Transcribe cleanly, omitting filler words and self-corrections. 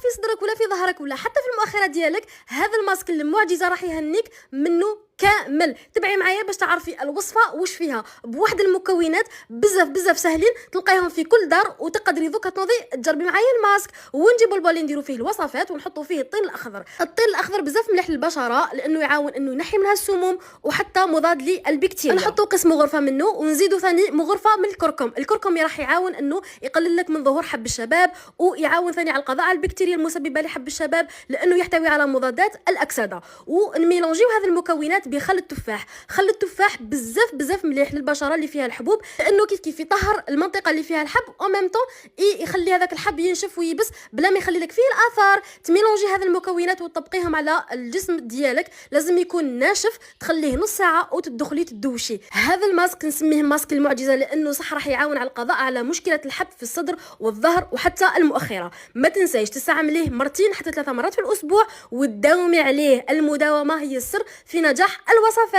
في صدرك ولا في ظهرك ولا حتى في المؤخره ديالك، هذا الماسك المعجزه راح يهنيك منه كامل. تبعي معايا باش تعرفي الوصفه واش فيها، بواحد المكونات بزاف ساهلين تلقايهم في كل دار، وتقدري دوكا تنوضي تجربي معايا الماسك. ونجيبوا البول اللي نديروا فيه الوصفات ونحطوا فيه الطين الاخضر. الطين الاخضر بزاف مليح للبشره لانه يعاون انه ينحي منها السموم وحتى مضاد للبكتيريا. نحطوا قسم غرفه منه ونزيدوا ثاني غرفه من الكركم. الكركم راح يعاون انه يقلل لك من ظهور حب الشباب، ويعاون ثاني على القضاء على البكتيريا المسببه لحب الشباب لانه يحتوي على مضادات الاكسده. ونميلونجيو هذه المكونات بخل التفاح. خل التفاح بزاف مليح للبشره اللي فيها الحبوب لانه كيف يطهر المنطقه اللي فيها الحب، او ميم طون يخلي هذاك الحب ينشف ويبس بلا ما يخلي لك فيه الاثار. تميلونجي هذه المكونات وتطبقيهم على الجسم ديالك، لازم يكون ناشف، تخليه نص ساعه وتدخلي تدوشي. هذا الماسك نسميه ماسك المعجزه لانه صح راح يعاون على القضاء على مشكله الحب في الصدر والظهر وحتى المؤخره. ما تنسايش تستعمليه مرتين حتى 3 مرات في الاسبوع وتداومي عليه. المداومه هي السر في نجاح الوصفات.